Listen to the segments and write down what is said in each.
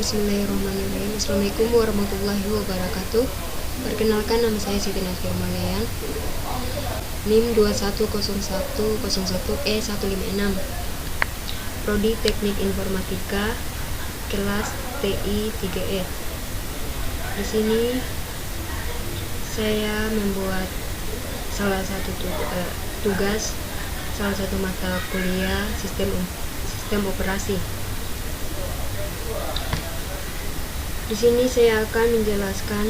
Bismillahirrahmanirrahim. Assalamualaikum warahmatullahi wabarakatuh. Perkenalkan, nama saya Siti Nafir Malayan, NIM 210101E156, Prodi Teknik Informatika, kelas TI 3E. Di sini saya membuat salah satu tugas salah satu mata kuliah sistem operasi. Di sini saya akan menjelaskan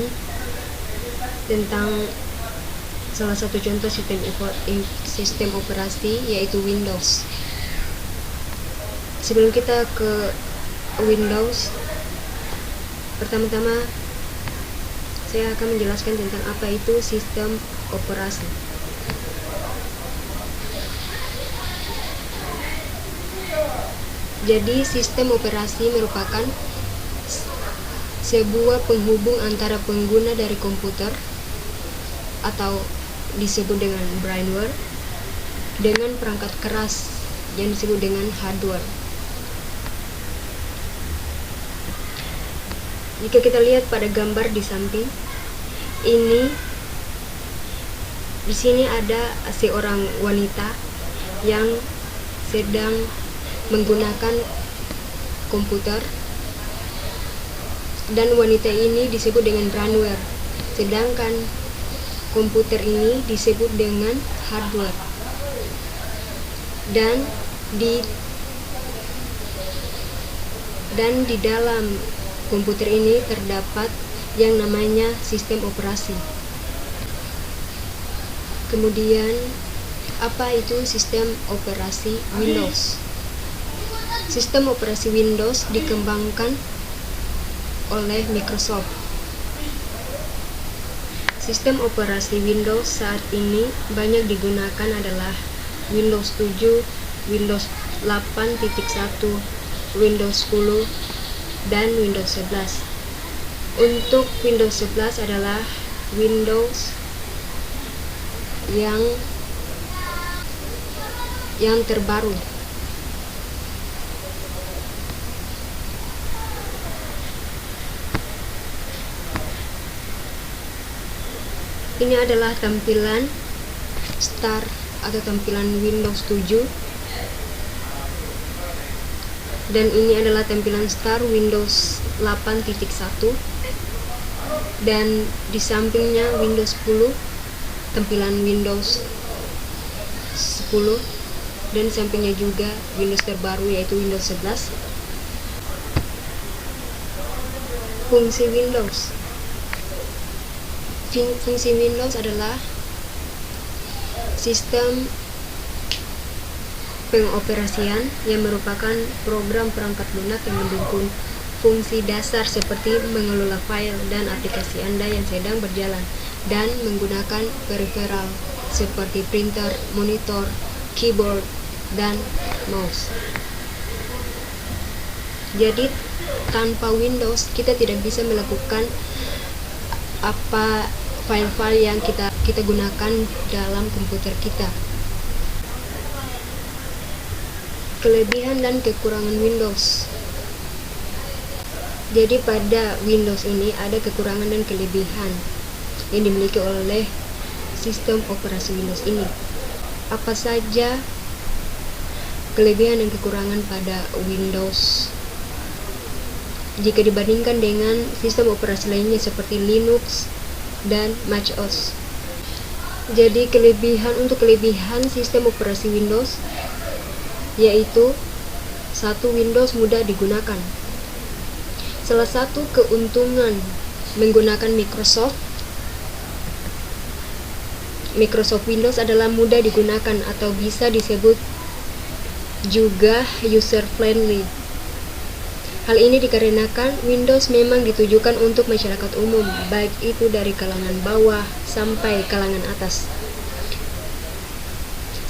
tentang salah satu contoh sistem operasi, yaitu Windows. Sebelum kita ke Windows, pertama-tama saya akan menjelaskan tentang apa itu sistem operasi. Jadi, sistem operasi merupakan sebuah penghubung antara pengguna dari komputer atau disebut dengan brainware dengan perangkat keras yang disebut dengan hardware. Jika kita lihat pada gambar di samping ini, di sini ada seorang wanita yang sedang menggunakan komputer, dan wanita ini disebut dengan brainware, sedangkan komputer ini disebut dengan hardware. Dan di dalam komputer ini terdapat yang namanya sistem operasi. Kemudian, apa itu sistem operasi Windows? Sistem operasi Windows dikembangkan oleh Microsoft. Sistem operasi Windows saat ini banyak digunakan adalah Windows 7, Windows 8.1, Windows 10, dan Windows 11. Untuk Windows 11 adalah Windows yang terbaru. Ini adalah tampilan start atau tampilan Windows 7, dan ini adalah tampilan start Windows 8.1, dan di sampingnya Windows 10, tampilan Windows 10, dan sampingnya juga Windows terbaru, yaitu Windows 11. Fungsi Windows. Fungsi Windows adalah sistem pengoperasian yang merupakan program perangkat lunak yang mendukung fungsi dasar seperti mengelola file dan aplikasi Anda yang sedang berjalan, dan menggunakan periferal seperti printer, monitor, keyboard, dan mouse. Jadi, tanpa Windows kita tidak bisa melakukan apa file-file yang kita gunakan dalam komputer kita. Kelebihan dan kekurangan Windows. Jadi pada Windows ini ada kekurangan dan kelebihan yang dimiliki oleh sistem operasi Windows ini. Apa saja kelebihan dan kekurangan pada Windows jika dibandingkan dengan sistem operasi lainnya seperti Linux dan macOS? Jadi kelebihan sistem operasi Windows yaitu: 1. Windows mudah digunakan. Salah satu keuntungan menggunakan Microsoft Windows adalah mudah digunakan atau bisa disebut juga user friendly. Hal ini dikarenakan Windows memang ditujukan untuk masyarakat umum, baik itu dari kalangan bawah sampai kalangan atas,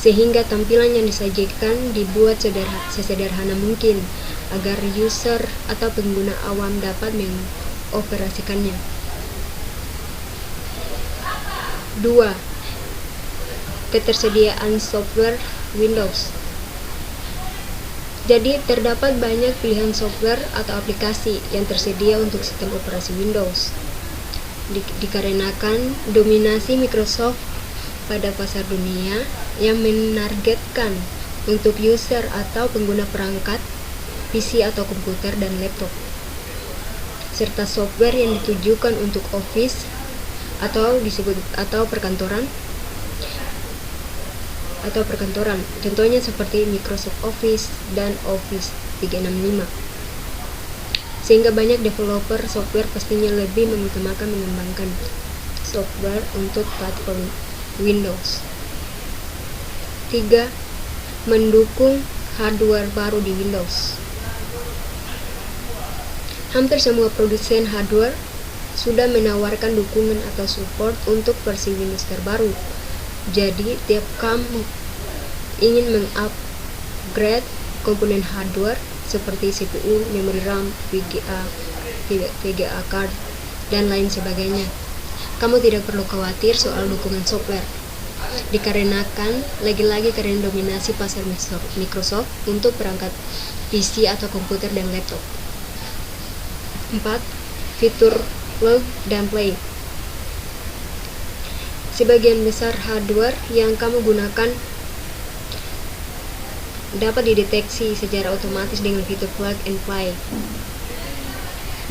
sehingga tampilan yang disajikan dibuat sesederhana mungkin agar user atau pengguna awam dapat mengoperasikannya. 2. Ketersediaan software Windows. Jadi terdapat banyak pilihan software atau aplikasi yang tersedia untuk sistem operasi Windows. Dikarenakan dominasi Microsoft pada pasar dunia yang menargetkan untuk user atau pengguna perangkat PC atau komputer dan laptop, serta software yang ditujukan untuk Office atau perkantoran, contohnya seperti Microsoft Office dan Office 365. Sehingga banyak developer software pastinya lebih mengutamakan mengembangkan software untuk platform Windows. 3. Mendukung hardware baru di Windows. Hampir semua produsen hardware sudah menawarkan dukungan atau support untuk versi Windows terbaru. Jadi, tiap kamu ingin mengupgrade komponen hardware seperti CPU, memori RAM, VGA card, dan lain sebagainya, kamu tidak perlu khawatir soal dukungan software. Dikarenakan lagi-lagi karena dominasi pasar Microsoft untuk perangkat PC atau komputer dan laptop. 4. Fitur plug dan play. Sebagian besar hardware yang kamu gunakan dapat dideteksi secara otomatis dengan fitur plug and play.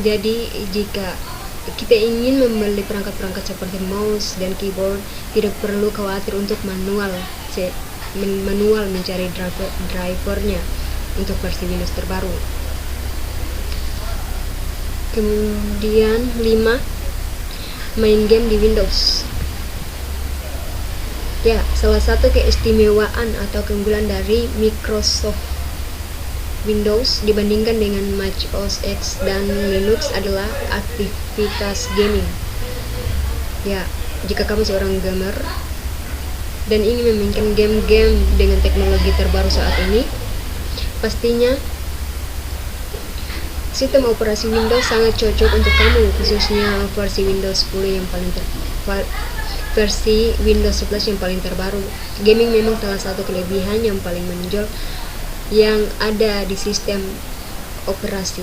Jadi, jika kita ingin membeli perangkat-perangkat seperti mouse dan keyboard, tidak perlu khawatir untuk manual mencari drivernya untuk versi Windows terbaru. Kemudian 5. Main game di Windows. Ya, salah satu keistimewaan atau keunggulan dari Microsoft Windows dibandingkan dengan Mac OS X dan Linux adalah aktivitas gaming. Ya, jika kamu seorang gamer dan ingin memainkan game-game dengan teknologi terbaru saat ini, pastinya sistem operasi Windows sangat cocok untuk kamu, khususnya versi Windows 10 versi Windows 11 yang paling terbaru. Gaming memang salah satu kelebihan yang paling menonjol yang ada di sistem operasi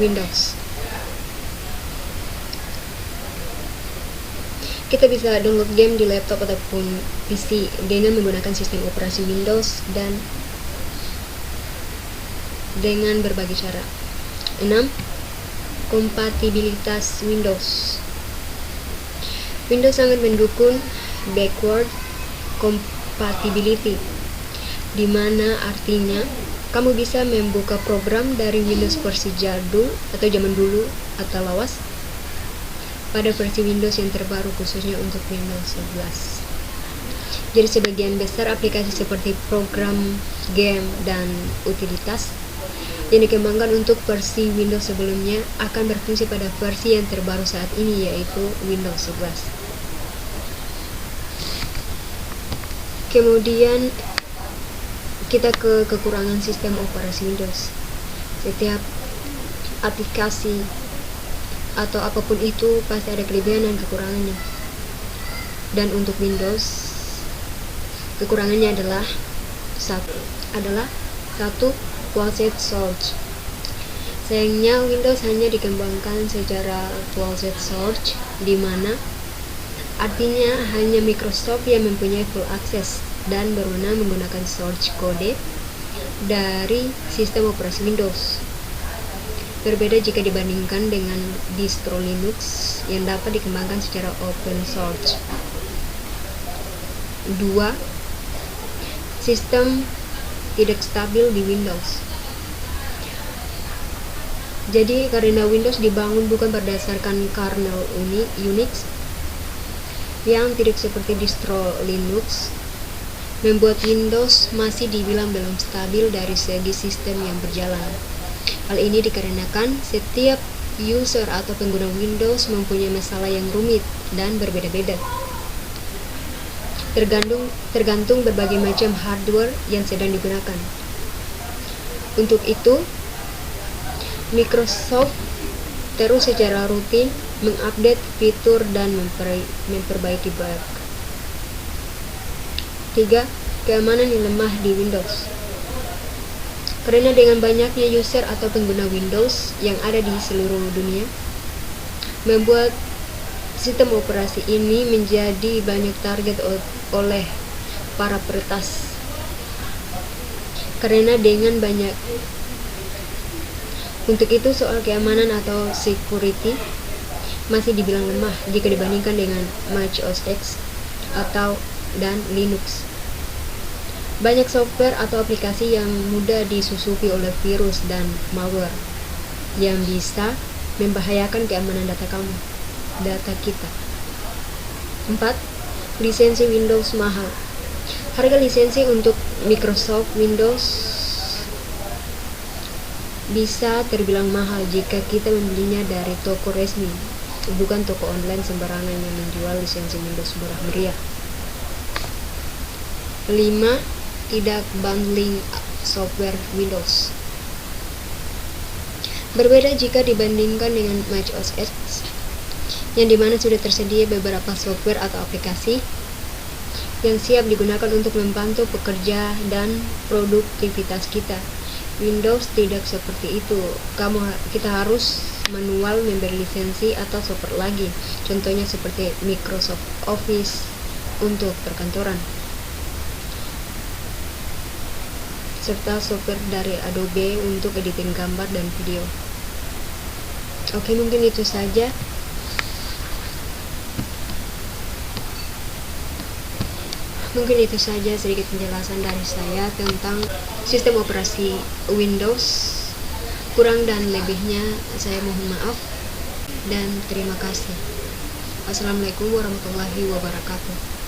Windows. Kita bisa download game di laptop ataupun PC dengan menggunakan sistem operasi Windows dan dengan berbagai cara. 6. Kompatibilitas Windows. Windows sangat mendukung backward compatibility, di mana artinya kamu bisa membuka program dari Windows versi jadul atau zaman dulu atau lawas pada versi Windows yang terbaru, khususnya untuk Windows 11. Jadi sebagian besar aplikasi seperti program, game, dan utilitas yang dikembangkan untuk versi Windows sebelumnya akan berfungsi pada versi yang terbaru saat ini, yaitu Windows 11. Kemudian kita ke kekurangan sistem operasi Windows. Setiap aplikasi atau apapun itu pasti ada kelebihan dan kekurangannya. Dan untuk Windows, kekurangannya adalah satu Closed Source. Sayangnya Windows hanya dikembangkan secara closed source, di mana artinya hanya Microsoft yang mempunyai full access dan berwenang menggunakan source code dari sistem operasi Windows. Berbeda jika dibandingkan dengan distro Linux yang dapat dikembangkan secara open source. 2. Sistem tidak stabil di Windows. Jadi karena Windows dibangun bukan berdasarkan kernel Unix yang tidak seperti distro Linux, membuat Windows masih dibilang belum stabil dari segi sistem yang berjalan. Hal ini dikarenakan setiap user atau pengguna Windows mempunyai masalah yang rumit dan berbeda-beda, tergantung berbagai macam hardware yang sedang digunakan. Untuk itu, Microsoft terus secara rutin mengupdate fitur dan memperbaiki bug. 3. Keamanan yang lemah di Windows. Karena dengan banyaknya user atau pengguna Windows yang ada di seluruh dunia, membuat sistem operasi ini menjadi banyak target oleh para peretas. Karena dengan banyak, untuk itu soal keamanan atau security masih dibilang lemah jika dibandingkan dengan Mac OS X dan Linux. Banyak software atau aplikasi yang mudah disusupi oleh virus dan malware yang bisa membahayakan keamanan data kita. 4. Lisensi Windows mahal. Harga lisensi untuk Microsoft Windows bisa terbilang mahal jika kita membelinya dari toko resmi, bukan toko online sembarangan yang menjual lisensi Windows murah meriah. 5. Tidak bundling software Windows. Berbeda jika dibandingkan dengan Mac OS X, yang dimana sudah tersedia beberapa software atau aplikasi yang siap digunakan untuk membantu pekerja dan produktivitas kita. Windows tidak seperti itu. Kita harus manual memberi lisensi atau software lagi. Contohnya seperti Microsoft Office untuk perkantoran, serta software dari Adobe untuk editing gambar dan video. Oke, mungkin itu saja. Sedikit penjelasan dari saya tentang sistem operasi Windows. Kurang dan lebihnya saya mohon maaf dan terima kasih. Wassalamualaikum warahmatullahi wabarakatuh.